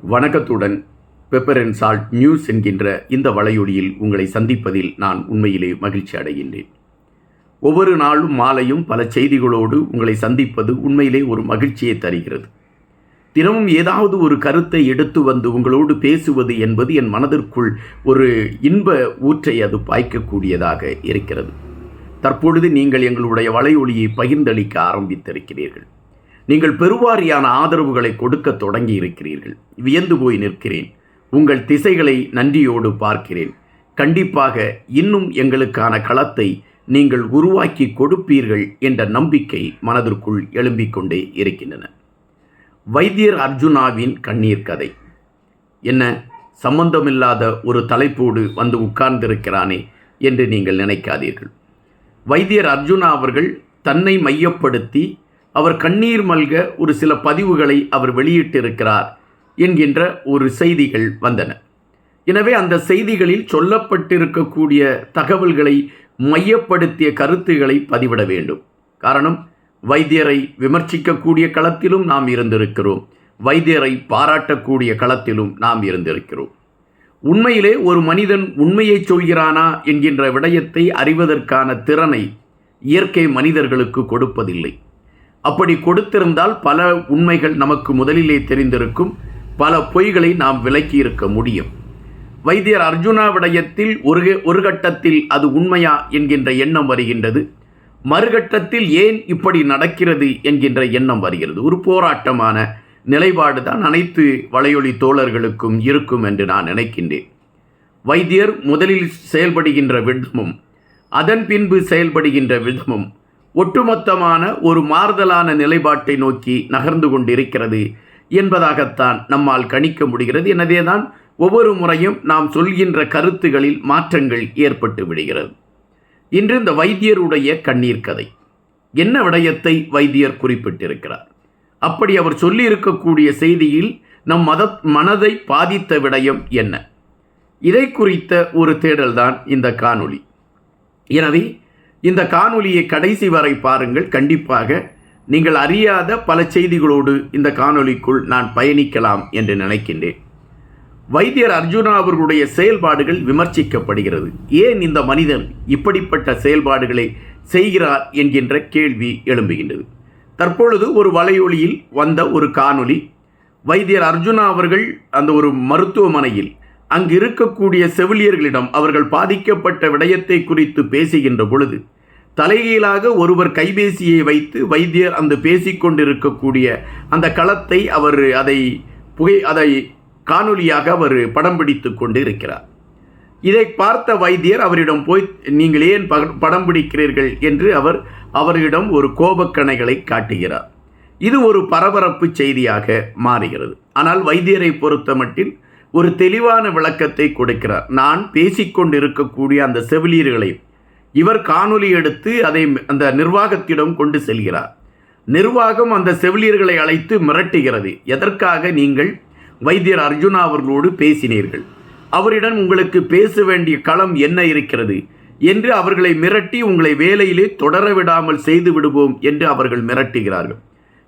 வணக்கத்துடன் pepper and salt news என்கின்ற இந்த வலையொலியில் உங்களை சந்திப்பதில் நான் உண்மையிலே மகிழ்ச்சி அடைகின்றேன். ஒவ்வொரு நாளும் மாலையும் பல செய்திகளோடு உங்களை சந்திப்பது உண்மையிலே ஒரு மகிழ்ச்சியை தருகிறது. தினமும் ஏதாவது ஒரு கருத்தை எடுத்து வந்து உங்களோடு பேசுவது என்பது என் மனதிற்குள் ஒரு இன்ப ஊற்றை அது பாய்க்கக்கூடியதாக இருக்கிறது. தற்பொழுது நீங்கள் எங்களுடைய வலையொலியை பகிர்ந்தளிக்க ஆரம்பித்திருக்கிறீர்கள். நீங்கள் பெருவாரியான ஆதரவுகளை கொடுக்க தொடங்கி இருக்கிறீர்கள். வியந்து போய் நிற்கிறேன். உங்கள் திசைகளை நன்றியோடு பார்க்கிறேன். கண்டிப்பாக இன்னும் எங்களுக்கான களத்தை நீங்கள் உருவாக்கி கொடுப்பீர்கள் என்ற நம்பிக்கை மனதிற்குள் எழும்பிக் கொண்டே இருக்கின்றன. வைத்தியர் அர்ஜுனாவின் கண்ணீர் கதை என்ன? சம்பந்தமில்லாத ஒரு தலைப்போடு வந்து உட்கார்ந்திருக்கிறானே என்று நீங்கள் நினைக்காதீர்கள். வைத்தியர் அர்ஜுனா அவர்கள் தன்னை மையப்படுத்தி அவர் கண்ணீர் மல்க ஒரு சில பதிவுகளை அவர் வெளியிட்டிருக்கிறார் என்கின்ற ஒரு செய்திகள் வந்தன. எனவே அந்த செய்திகளில் சொல்லப்பட்டிருக்கக்கூடிய தகவல்களை மையப்படுத்திய கருத்துக்களை பதிவிட வேண்டும். காரணம், வைத்தியரை விமர்சிக்கக்கூடிய களத்திலும் நாம் இருந்திருக்கிறோம், வைத்தியரை பாராட்டக்கூடிய களத்திலும் நாம் இருந்திருக்கிறோம். உண்மையிலே ஒரு மனிதன் உண்மையை சொல்கிறானா என்கின்ற விடயத்தை அறிவதற்கான திறனை இயற்கை மனிதர்களுக்கு கொடுப்பதில்லை. அப்படி கொடுத்திருந்தால் பல உண்மைகள் நமக்கு முதலிலே தெரிந்திருக்கும், பல பொய்களை நாம் விலக்கி இருக்க முடியும். வைத்தியர் அர்ஜுனா விடயத்தில் ஒரு கட்டத்தில் அது உண்மையா என்கின்ற எண்ணம் வருகின்றது. மறுகட்டத்தில் ஏன் இப்படி நடக்கிறது என்கின்ற எண்ணம் வருகிறது. ஒரு போராட்டமான நிலைப்பாடு தான் அனைத்து வலையொலி தோழர்களுக்கும் இருக்கும் என்று நான் நினைக்கின்றேன். வைத்தியர் முதலில் செயல்படுகின்ற விதமும் அதன் பின்பு செயல்படுகின்ற விதமும் ஒட்டுமொத்தமான ஒரு மாறுதலான நிலைப்பாட்டை நோக்கி நகர்ந்து கொண்டிருக்கிறது என்பதாகத்தான் நம்மால் கணிக்க முடிகிறது. எனவேதான் ஒவ்வொரு முறையும் நாம் சொல்கின்ற கருத்துகளில் மாற்றங்கள் ஏற்பட்டு விடுகிறது. இன்று இந்த வைத்தியருடைய கண்ணீர் கதை என்ன விடயத்தை வைத்தியர் குறிப்பிட்டிருக்கிறார்? அப்படி அவர் சொல்லியிருக்கக்கூடிய செய்தியில் நம் மனதை பாதித்த விடயம் என்ன? இதை குறித்த ஒரு தேடல்தான் இந்த காணொளி. எனவே இந்த காணொளியை கடைசி வரை பாருங்கள். கண்டிப்பாக நீங்கள் அறியாத பல செய்திகளோடு இந்த காணொளிக்குள் நான் பயணிக்கலாம் என்று நினைக்கின்றேன். வைத்தியர் அர்ஜுனா அவர்களுடைய செயல்பாடுகள் விமர்சிக்கப்படுகிறது. ஏன் இந்த மனிதன் இப்படிப்பட்ட செயல்பாடுகளை செய்கிறார் என்கின்ற கேள்வி எழும்புகின்றது. தற்பொழுது ஒரு வலையொலியில் வந்த ஒரு காணொளி, வைத்தியர் அர்ஜுனா அவர்கள் அந்த ஒரு மருத்துவமனையில் அங்கு இருக்கக்கூடிய செவிலியர்களிடம் அவர்கள் பாதிக்கப்பட்ட விடயத்தை குறித்து பேசுகின்ற பொழுது தலைகீழாக ஒருவர் கைபேசியை வைத்து வைத்தியர் அந்த பேசிக்கொண்டிருக்கக்கூடிய அந்த களத்தை அதை காணொலியாக அவர் படம் பிடித்து கொண்டு இருக்கிறார். இதை பார்த்த வைத்தியர் அவரிடம் போய், நீங்கள் ஏன் படம் பிடிக்கிறீர்கள் என்று அவரிடம் ஒரு கோபக்கணைகளை காட்டுகிறார். இது ஒரு பரபரப்பு செய்தியாக மாறுகிறது. ஆனால் வைத்தியரை பொறுத்த மட்டில் ஒரு தெளிவான விளக்கத்தை கொடுக்கிறார். நான் பேசிக்கொண்டிருக்கக்கூடிய அந்த செவிலியர்களை இவர் காணொலி எடுத்து அதை அந்த நிர்வாகத்திடம் கொண்டு செல்கிறார். நிர்வாகம் அந்த செவிலியர்களை அழைத்து மிரட்டுகிறது. எதற்காக நீங்கள் வைத்தியர் அர்ஜுனா அவர்களோடு பேசினீர்கள்? அவரிடம் உங்களுக்கு பேச வேண்டிய களம் என்ன இருக்கிறது என்று அவர்களை மிரட்டி உங்களை வேலையிலே தொடர விடாமல் செய்து விடுவோம் என்று அவர்கள் மிரட்டுகிறார்கள்.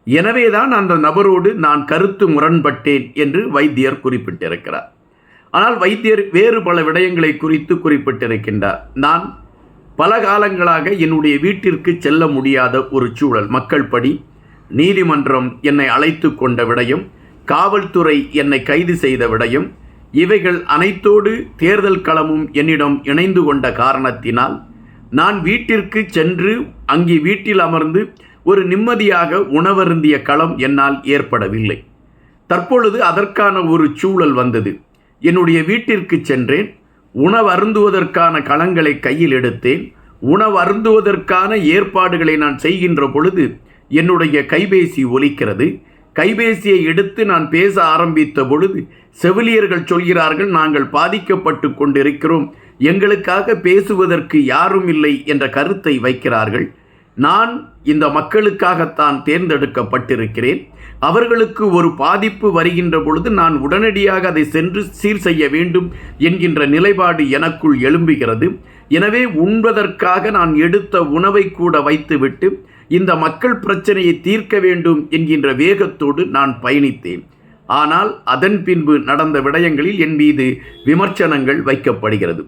எனவேதான் அந்த நபரோடு நான் கருத்து முரண்பட்டேன் என்று வைத்தியர் குறிப்பிட்டிருக்கிறார். ஆனால் வைத்தியர் வேறு பல விடயங்களை குறித்து குறிப்பிட்டிருக்கின்றார். நான் பல காலங்களாக என்னுடைய வீட்டிற்கு செல்ல முடியாத ஒரு சூழல், மக்கள் படி, நீதிமன்றம் என்னை அழைத்து கொண்ட விடயம், காவல்துறை என்னை கைது செய்த விடயம், இவைகள் அனைத்தோடு தேர்தல் களமும் என்னிடம் இணைந்து கொண்ட காரணத்தினால் நான் வீட்டிற்கு சென்று அங்கே வீட்டில் அமர்ந்து ஒரு நிம்மதியாக உணவருந்திய களம் என்னால் ஏற்படவில்லை. தற்பொழுது அதற்கான ஒரு சூழல் வந்தது. என்னுடைய வீட்டிற்கு சென்றேன். உணவருந்துவதற்கான களங்களை கையில் எடுத்தேன். உணவருந்துவதற்கான ஏற்பாடுகளை நான் செய்கின்ற பொழுது என்னுடைய கைபேசி ஒலிக்கிறது. கைபேசியை எடுத்து நான் பேச ஆரம்பித்த பொழுது செவிலியர்கள் சொல்கிறார்கள், நாங்கள் பாதிக்கப்பட்டு கொண்டிருக்கிறோம், எங்களுக்காக பேசுவதற்கு யாரும் இல்லை என்ற கருத்தை வைக்கிறார்கள். நான் இந்த மக்களுக்காகத்தான் தேர்ந்தெடுக்கப்பட்டிருக்கிறேன். அவர்களுக்கு ஒரு பாதிப்பு வருகின்ற பொழுது நான் உடனடியாக அதை சென்று சீர் செய்ய வேண்டும் என்கின்ற நிலைப்பாடு எனக்குள் எழும்புகிறது. எனவே உண்பதற்காக நான் எடுத்த உணவை கூட வைத்துவிட்டு இந்த மக்கள் பிரச்சனையை தீர்க்க வேண்டும் என்கின்ற வேகத்தோடு நான் பயணித்தேன். ஆனால் அதன் பின்பு நடந்த விடயங்களில் என் மீது விமர்சனங்கள் வைக்கப்படுகிறது.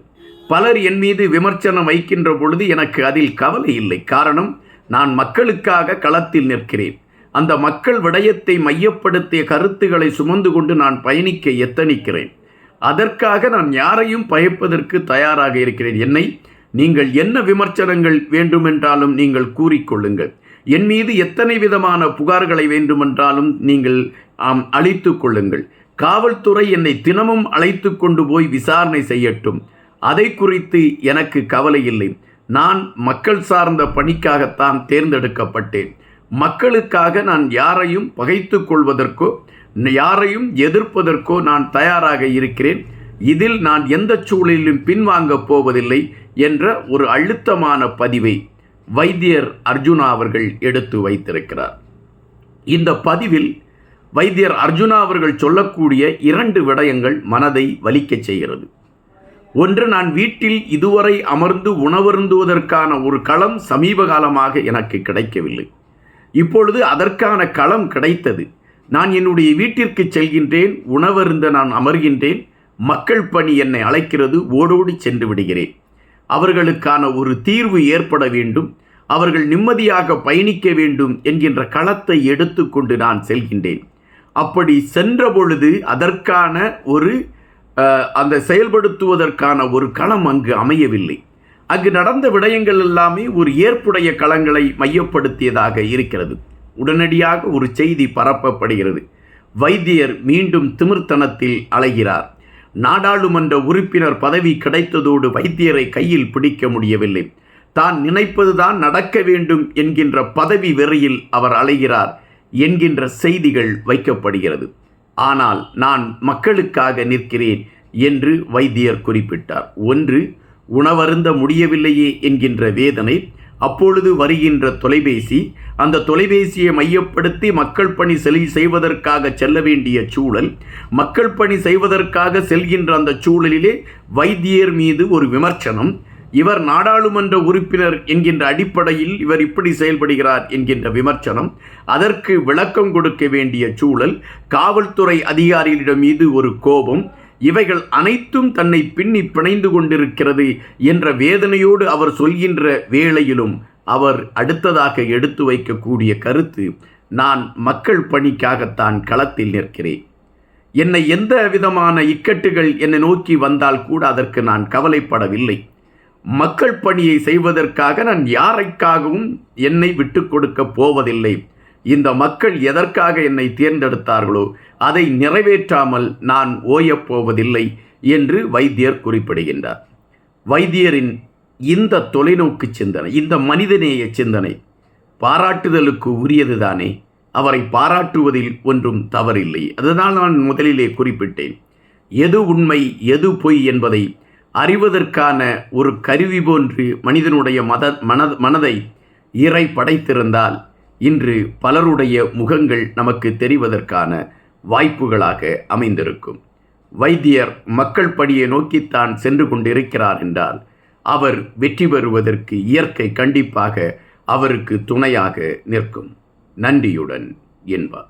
பலர் என் மீது விமர்சனம் வைக்கின்ற பொழுது எனக்கு அதில் கவலை இல்லை. காரணம், நான் மக்களுக்காக களத்தில் நிற்கிறேன். அந்த மக்கள் விடயத்தை மையப்படுத்திய கருத்துக்களை சுமந்து கொண்டு நான் பயணிக்க எத்தனிக்கிறேன். அதற்காக நான் யாரையும் பயப்பதற்கு தயாராக இருக்கிறேன். என்னை நீங்கள் என்ன விமர்சனங்கள் வேண்டுமென்றாலும் நீங்கள் கூறிக்கொள்ளுங்கள். என் மீது எத்தனை விதமான புகார்களை வேண்டுமென்றாலும் நீங்கள் அளித்து கொள்ளுங்கள். காவல்துறை என்னை தினமும் அழைத்து கொண்டு போய் விசாரணை செய்யட்டும். அதை குறித்து எனக்கு கவலை இல்லை. நான் மக்கள் சார்ந்த பணிக்காகத்தான் தேர்ந்தெடுக்கப்பட்டேன். மக்களுக்காக நான் யாரையும் பகைத்து கொள்வதற்கோ யாரையும் எதிர்ப்பதற்கோ நான் தயாராக இருக்கிறேன். இதில் நான் எந்த சூழலிலும் பின்வாங்கப் போவதில்லை என்ற ஒரு அழுத்தமான பதிவை வைத்தியர் அர்ஜுனா அவர்கள் எடுத்து வைத்திருக்கிறார். இந்த பதிவில் வைத்தியர் அர்ஜுனா அவர்கள் சொல்லக்கூடிய 2 விடயங்கள் மனதை வலிக்கச் செய்கிறது. ஒன்று, நான் வீட்டில் இதுவரை அமர்ந்து உணவருந்துவதற்கான ஒரு களம் சமீப காலமாக எனக்கு கிடைக்கவில்லை. இப்பொழுது அதற்கான களம் கிடைத்தது. நான் என்னுடைய வீட்டிற்கு செல்கின்றேன், உணவருந்த நான் அமர்கின்றேன். மக்கள் பணி என்னை அழைக்கிறது, ஓடோடி சென்று விடுகிறேன். அவர்களுக்கான ஒரு தீர்வு ஏற்பட வேண்டும், அவர்கள் நிம்மதியாக பயணிக்க வேண்டும் என்கின்ற களத்தை எடுத்துக்கொண்டு நான் செல்கின்றேன். அப்படி சென்ற பொழுது அதற்கான அந்த செயல்படுத்துவதற்கான ஒரு களம் அங்கு அமையவில்லை. அங்கு நடந்த விடயங்கள் எல்லாமே ஒரு ஏற்புடைய களங்களை மையப்படுத்தியதாக இருக்கிறது. உடனடியாக ஒரு செய்தி பரப்பப்படுகிறது. வைத்தியர் மீண்டும் திமிர்த்தனத்தில் அலைகிறார். நாடாளுமன்ற உறுப்பினர் பதவி கிடைத்ததோடு வைத்தியரை கையில் பிடிக்க முடியவில்லை. தான் நினைப்பதுதான் நடக்க வேண்டும் என்கின்ற பதவி வெறியில் அவர் அலைகிறார் என்கின்ற செய்திகள் வைக்கப்படுகிறது. ஆனால் நான் மக்களுக்காக நிற்கிறேன் என்று வைத்தியர் குறிப்பிட்டார். ஒன்று, உணவருந்த முடியவில்லையே என்கின்ற வேதனை. அப்பொழுது வருகின்ற தொலைபேசி, அந்த தொலைபேசியை மையப்படுத்தி மக்கள் பணி செய்வதற்காக செல்ல வேண்டிய சூழல், மக்கள் பணி செய்வதற்காக செல்கின்ற அந்த சூழலிலே வைத்தியர் மீது ஒரு விமர்சனம். இவர் நாடாளுமன்ற உறுப்பினர் என்கின்ற அடிப்படையில் இவர் இப்படி செயல்படுகிறார் என்கின்ற விமர்சனம், அதற்கு விளக்கம் கொடுக்க வேண்டிய சூழல், காவல்துறை அதிகாரிகளிடம் மீது ஒரு கோபம், இவைகள் அனைத்தும் தன்னை பின்னி பிணைந்து கொண்டிருக்கிறது என்ற வேதனையோடு அவர் சொல்கின்ற வேளையிலும் அவர் அடுத்ததாக எடுத்து வைக்கக்கூடிய கருத்து, நான் மக்கள் பணிக்காகத்தான் களத்தில் நிற்கிறேன். என்னை எந்த விதமான இக்கட்டுகள் என்னை நோக்கி வந்தால் கூட அதற்கு நான் கவலைப்படவில்லை. மக்கள் பணியை செய்வதற்காக நான் யாருக்காகவும் என்னை விட்டு கொடுக்க போவதில்லை. இந்த மக்கள் எதற்காக என்னை தேர்ந்தெடுத்தார்களோ அதை நிறைவேற்றாமல் நான் ஓயப்போவதில்லை என்று வைத்தியர் குறிப்பிடுகின்றார். வைத்தியரின் இந்த தொலைநோக்கு சிந்தனை, இந்த மனிதநேய சிந்தனை பாராட்டுதலுக்கு உரியதுதானே. அவரை பாராட்டுவதில் ஒன்றும் தவறில்லை. அதனால் நான் முதலிலே குறிப்பிட்டேன், எது உண்மை எது பொய் என்பதை அறிவதற்கான ஒரு கருவி போன்று மனிதனுடைய மனதை இறை படைத்திருந்தால் இன்று பலருடைய முகங்கள் நமக்கு தெரிவதற்கான வாய்ப்புகளாக அமைந்திருக்கும். வைத்தியர் மக்கள் பணியை நோக்கித்தான் சென்று கொண்டிருக்கிறார் என்றால் அவர் வெற்றி பெறுவதற்கு இயற்கை கண்டிப்பாக அவருக்கு துணையாக நிற்கும். நன்றியுடன் என்பார்.